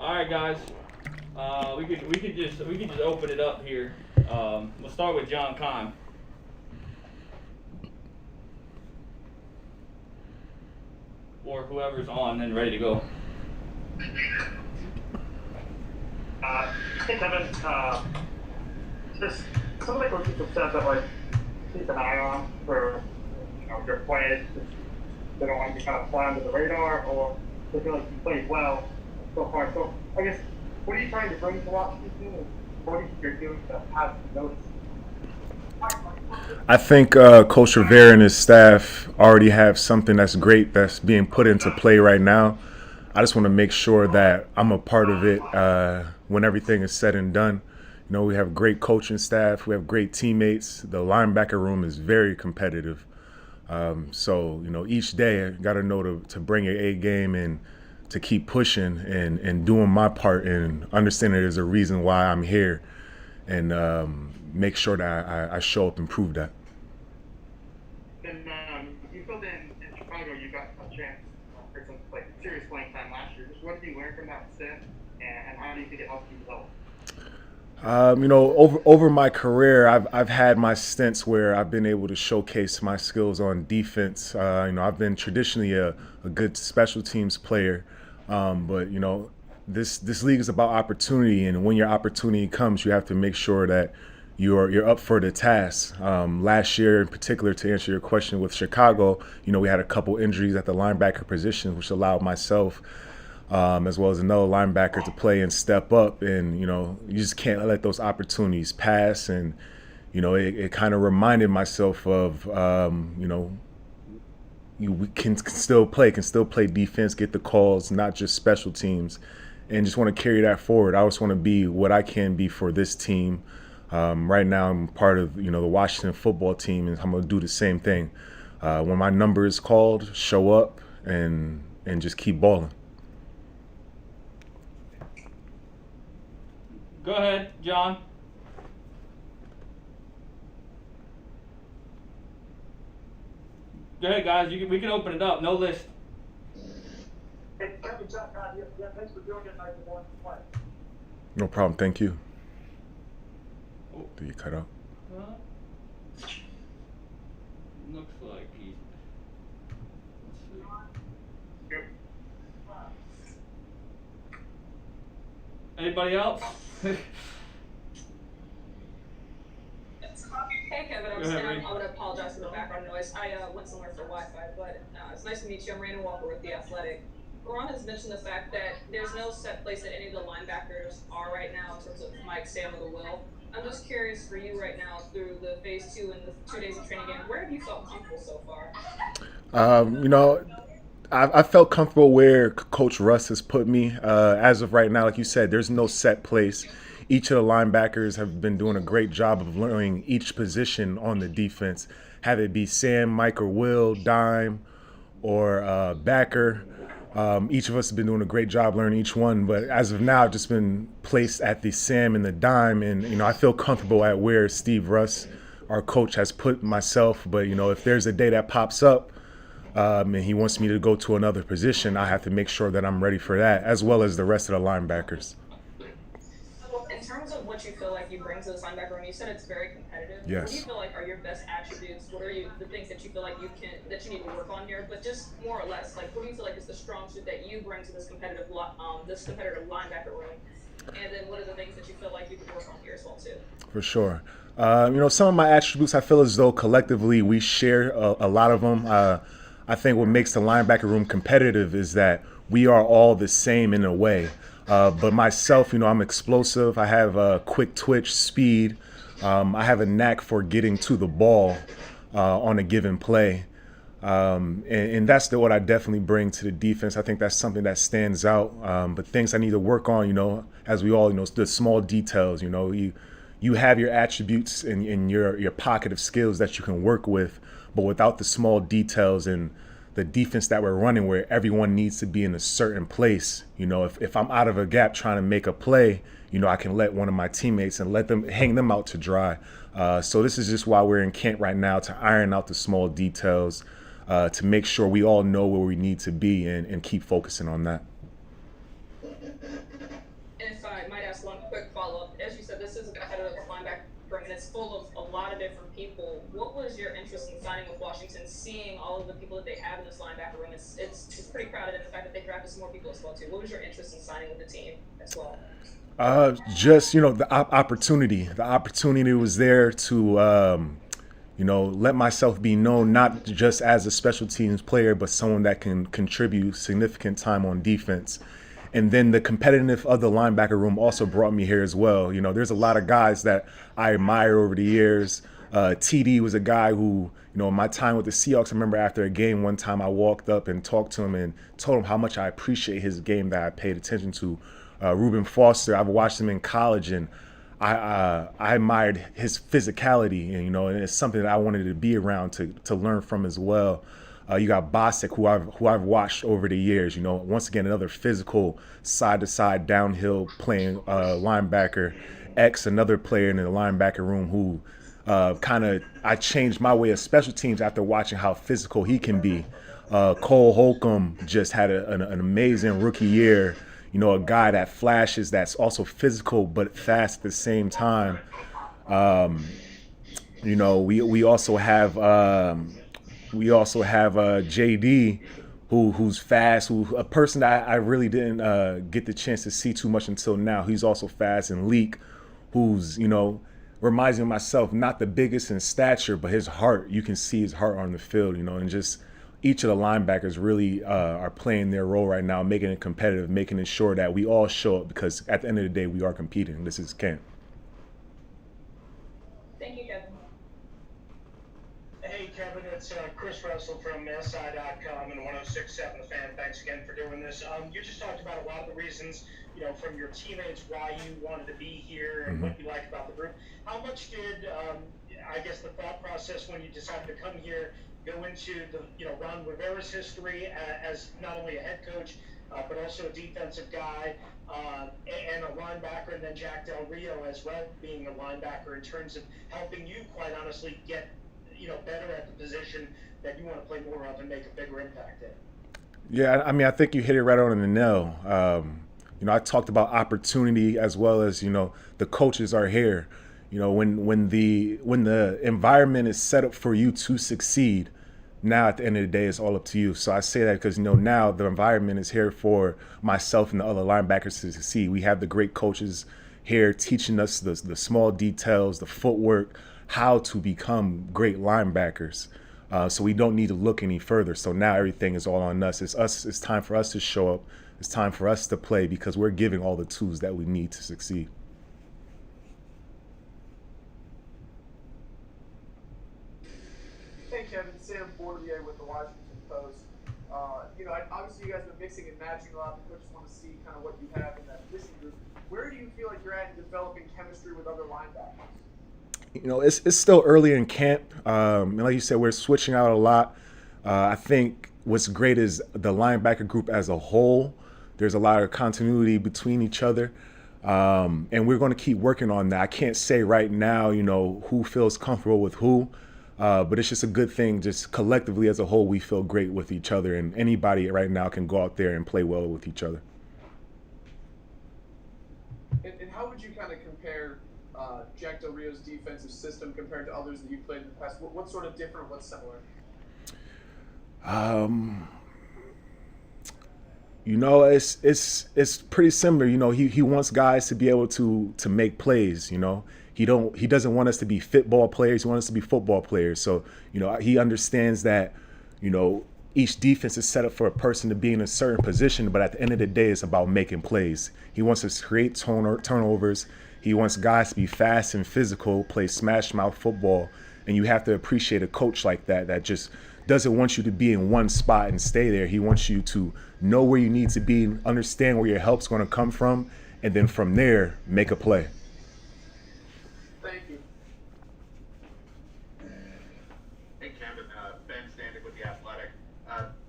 All right, guys. We could just open it up here. We'll start with John Kime. Or whoever's on and ready to go. Hey Kevin, just some of the coaches have said that like keep an eye on for your plays. They don't want you to kind of fly under the radar, or they feel like you played well so far. So I guess what are you trying to bring to Washington, and what do you think you're doing to have notice? I think Coach Rivera and his staff already have something that's great that's being put into play right now. I just want to make sure that I'm a part of it when everything is said and done. You know, we have great coaching staff. We have great teammates. The linebacker room is very competitive. So, you know, each day I got to know to bring an A game and to keep pushing and doing my part and understanding there's a reason why I'm here and make sure that I show up and prove that. And you filled in Chicago, you got a chance for some like serious playing time last year. Just what did you learn from that stint, and how do you think it helped you develop? You know, over my career, I've had my stints where I've been able to showcase my skills on defense. You know, I've been traditionally a good special teams player, but you know, this league is about opportunity, and when your opportunity comes, you have to make sure that you're up for the task. Last year, in particular, to answer your question with Chicago, you know, we had a couple injuries at the linebacker position, which allowed myself, as well as another linebacker, to play and step up. And you know, you just can't let those opportunities pass. And you know, it kind of reminded myself of, you know, we can still play defense, get the calls, not just special teams, and just want to carry that forward. I just want to be what I can be for this team. Right now, I'm part of the Washington football team, and I'm gonna do the same thing. When my number is called, show up and just keep balling. Go ahead, John. Go ahead, guys. We can open it up. No list. Hey, Kevin, John, yeah, thanks for doing it. Nice to play. No problem. Thank you. Oh. Did you cut out? Looks like he's. Let's see. Anybody else? Hey Kevin, I'm Sam. I'm going to apologize for the background noise. I went somewhere for Wi-Fi, but it's nice to meet you. I'm Brandon Walker with The Athletic. Ron has mentioned the fact that there's no set place that any of the linebackers are right now in terms of Mike, Sam, or the Will. I'm just curious for you right now through the phase 2 and the 2 days of training game, where have you felt comfortable so far? You know, I felt comfortable where Coach Russ has put me. As of right now, like you said, there's no set place. Each of the linebackers have been doing a great job of learning each position on the defense, have it be Sam, Mike, or Will, dime, or backer. Each of us have been doing a great job learning each one, but as of now, I've just been placed at the Sam and the dime, and you know, I feel comfortable at where Steve Russ, our coach, has put myself. But you know, if there's a day that pops up and he wants me to go to another position, I have to make sure that I'm ready for that, as well as the rest of the linebackers. In terms of what you feel like you bring to the linebacker room, you said it's very competitive. Yes. What do you feel like are your best attributes? What are the things that you feel like you need to work on here? But just more or less, like, what do you feel like is the strong suit that you bring to this competitive linebacker room? And then what are the things that you feel like you could work on here as well too? For sure. You know, some of my attributes, I feel as though collectively we share a lot of them. I think what makes the linebacker room competitive is that we are all the same in a way. But myself, you know, I'm explosive. I have quick twitch, speed. I have a knack for getting to the ball on a given play. And that's what I definitely bring to the defense. I think that's something that stands out. But things I need to work on, you know, as we all, you know, the small details, you know, you have your attributes and your pocket of skills that you can work with, but without the small details and the defense that we're running where everyone needs to be in a certain place. You know, if I'm out of a gap trying to make a play, you know, I can let one of my teammates and let them hang them out to dry. So this is just why we're in camp right now, to iron out the small details, to make sure we all know where we need to be and keep focusing on that. room, and it's full of a lot of different people. What was your interest in signing with Washington, seeing all of the people that they have in this linebacker room? It's pretty crowded, and the fact that they drafted some more people as well too. What was your interest in signing with the team as well? Just the opportunity. The opportunity was there to let myself be known not just as a special teams player, but someone that can contribute significant time on defense. And then the competitiveness of the linebacker room also brought me here as well. There's a lot of guys that I admire over the years. TD was a guy who, in my time with the Seahawks, I remember after a game one time I walked up and talked to him and told him how much I appreciate his game that I paid attention to. Reuben Foster, I've watched him in college, and I admired his physicality, and it's something that I wanted to be around to learn from as well. You got Bostic, who I've watched over the years. Once again, another physical side-to-side downhill playing linebacker. X, another player in the linebacker room who I changed my way of special teams after watching how physical he can be. Cole Holcomb just had an amazing rookie year. A guy that flashes, that's also physical but fast at the same time. We also have JD, who's fast, a person that I really didn't get the chance to see too much until now. He's also fast. And Leak, who's reminds me of myself, not the biggest in stature, but his heart. You can see his heart on the field. And just each of the linebackers really are playing their role right now, making it competitive, making it sure that we all show up, because at the end of the day, we are competing. This is camp. Thank you, Kevin. Hey, Kevin, it's Chris Russell from SI.com and 106.7 The Fan. Thanks again for doing this. You just talked about a lot of the reasons, from your teammates, why you wanted to be here and what you like about the group. How much did, the thought process when you decided to come here go into the Ron Rivera's history as not only a head coach but also a defensive guy and a linebacker, and then Jack Del Rio as well being a linebacker, in terms of helping you, quite honestly, get better at the position that you want to play more of and make a bigger impact in? Yeah, I think you hit it right on the nail. I talked about opportunity as well as the coaches are here. When the environment is set up for you to succeed, now at the end of the day, it's all up to you. So I say that because now the environment is here for myself and the other linebackers to succeed. We have the great coaches here teaching us the small details, the footwork, how to become great linebackers. So we don't need to look any further. So now everything is all on us. It's time for us to show up. It's time for us to play, because we're giving all the tools that we need to succeed. Hey Kevin, Sam Bordier with the Washington Post. Obviously you guys have been mixing and matching a lot. The coaches want to see kind of what you have in that position group. Where do you feel like you're at in developing chemistry with other linebackers? It's still early in camp. And like you said, we're switching out a lot. I think what's great is the linebacker group as a whole. There's a lot of continuity between each other. And we're going to keep working on that. I can't say right now, who feels comfortable with who. But it's just a good thing. Just collectively as a whole, we feel great with each other. And anybody right now can go out there and play well with each other. And how would you kind of compare Jack Del Rio's defensive system compared to others that you've played in the past? What's sort of different? What's similar? It's pretty similar. He wants guys to be able to make plays. He doesn't want us to be football players. He wants us to be football players. So he understands that each defense is set up for a person to be in a certain position, but at the end of the day, it's about making plays. He wants us to create turnovers. He wants guys to be fast and physical, play smash mouth football, and you have to appreciate a coach like that just doesn't want you to be in one spot and stay there. He wants you to know where you need to be, understand where your help's going to come from, and then from there, make a play. Thank you. Hey, Kevin, Ben Standick with The Athletic.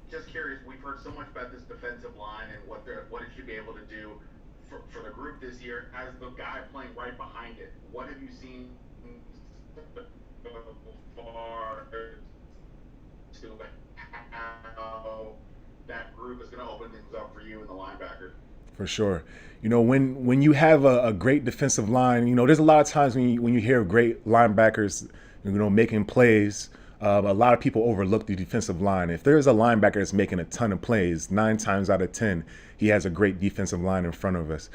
Just curious, we've heard so much about this defensive line and what it should be able to do for the group this year. As the guy playing right behind it, what have you seen so far to how that group is going to open things up for you and the linebacker? For sure. You know, when you have a great defensive line, you know, there's a lot of times when you hear great linebackers, you know, making plays, a lot of people overlook the defensive line. If there's a linebacker that's making a ton of plays, 9 times out of 10, he has a great defensive line in front of us,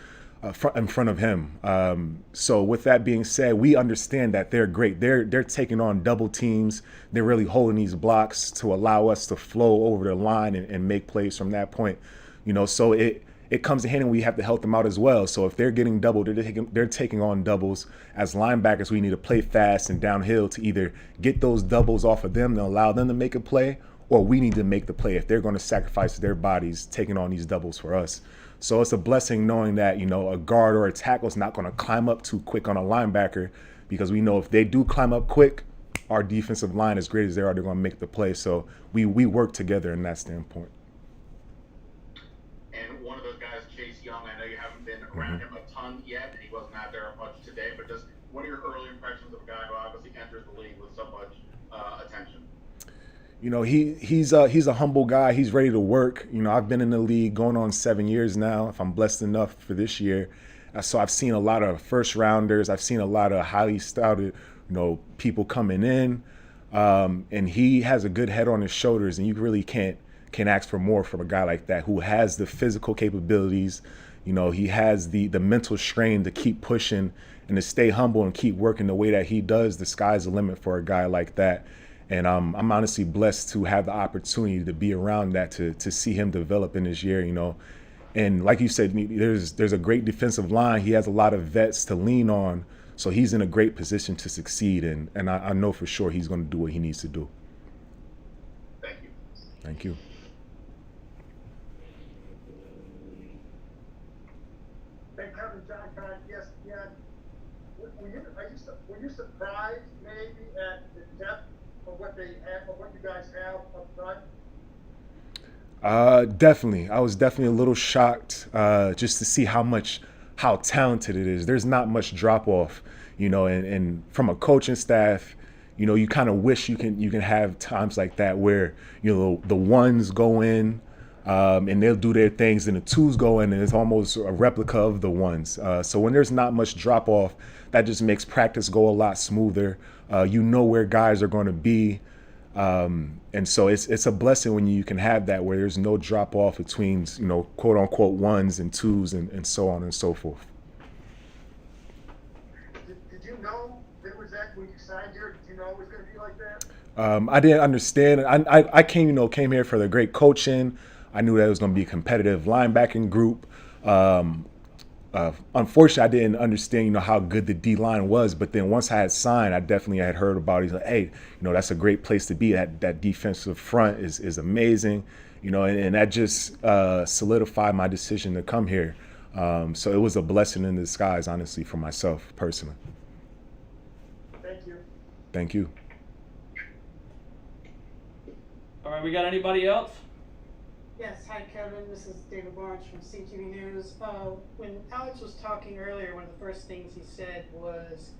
in front of him. So with that being said, we understand that they're great. They're taking on double teams. They're really holding these blocks to allow us to flow over the line and make plays from that point. You know, so it comes in handy when we have to help them out as well. So if they're getting doubled, they're taking on doubles. As linebackers, we need to play fast and downhill to either get those doubles off of them and allow them to make a play, or we need to make the play if they're going to sacrifice their bodies taking on these doubles for us. So it's a blessing knowing that, you know, a guard or a tackle is not going to climb up too quick on a linebacker, because we know if they do climb up quick, our defensive line, as great as they are, they're going to make the play. So we work together in that standpoint. And one of those guys, Chase Young, I know you haven't been around him a ton yet, and he wasn't out there much today, but just what are your early impressions of a guy who obviously enters the league with so much attention? You know, he's a humble guy. He's ready to work. You know, I've been in the league going on 7 years now, if I'm blessed enough for this year. So I've seen a lot of first rounders. I've seen a lot of highly scouted, you know, people coming in. And he has a good head on his shoulders, and you really can't ask for more from a guy like that who has the physical capabilities. You know, he has the mental strain to keep pushing and to stay humble and keep working the way that he does. The sky's the limit for a guy like that. And I'm honestly blessed to have the opportunity to be around that, to see him develop in this year, you know. And like you said, there's a great defensive line. He has a lot of vets to lean on. So he's in a great position to succeed. And I know for sure he's going to do what he needs to do. Thank you. Thank you. Hey, Kevin, John Conn, yes, yeah. Were you surprised maybe at the depth of what they have, of what you guys have up front? Definitely. I was definitely a little shocked just to see how talented it is. There's not much drop off, you know, and from a coaching staff, you know, you kind of wish you can have times like that where, you know, the ones go in and they'll do their things and the twos go in and it's almost a replica of the ones. So when there's not much drop off, that just makes practice go a lot smoother. You know where guys are going to be. And so it's a blessing when you can have that, where there's no drop off between, you know, quote unquote ones and twos and so on and so forth. Did you know there was that when you signed here? Did you know it was going to be like that? I didn't understand. I came here for the great coaching. I knew that it was going to be a competitive linebacking group. Unfortunately, I didn't understand, you know, how good the D-line was. But then once I had signed, I definitely had heard about it. He's like, hey, you know, that's a great place to be. That defensive front is amazing, you know, and that just solidified my decision to come here. So it was a blessing in disguise, honestly, for myself personally. Thank you. Thank you. All right, we got anybody else? Yes, hi Kevin, this is David Barnes from CTV News. When Alex was talking earlier, one of the first things he said was,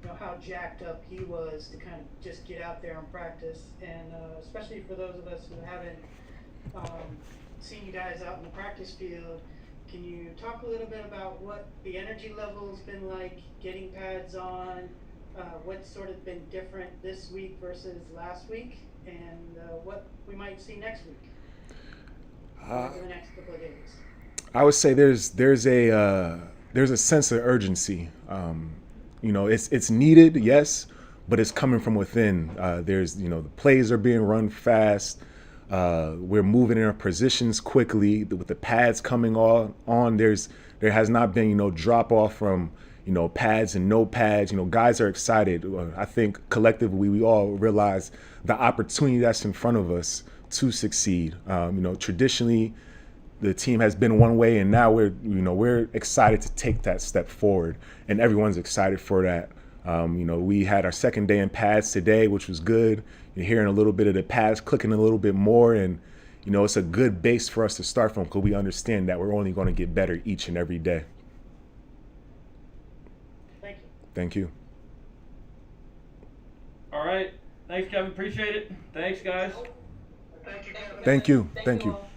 you know, how jacked up he was to kind of just get out there and practice. And especially for those of us who haven't seen you guys out in the practice field, can you talk a little bit about what the energy level's been like, getting pads on, what's sort of been different this week versus last week, and what we might see next week? For the next couple of days. I would say there's a sense of urgency. You know, it's needed, yes, but it's coming from within. There's, you know, the plays are being run fast. We're moving in our positions quickly with the pads coming on. There has not been, you know, drop off from, you know, pads and no pads. You know, guys are excited. I think collectively we all realize the opportunity that's in front of us to succeed. You know, traditionally the team has been one way, and now we're excited to take that step forward, and everyone's excited for that. You know, we had our second day in pads today, which was good. You're hearing a little bit of the pads clicking a little bit more, and you know, it's a good base for us to start from, because we understand that we're only going to get better each and every day. Thank you. Thank you. All right. Thanks, Kevin. Appreciate it. Thanks, guys. Thank you, Kevin. Thank you. Thank Thank you you. all.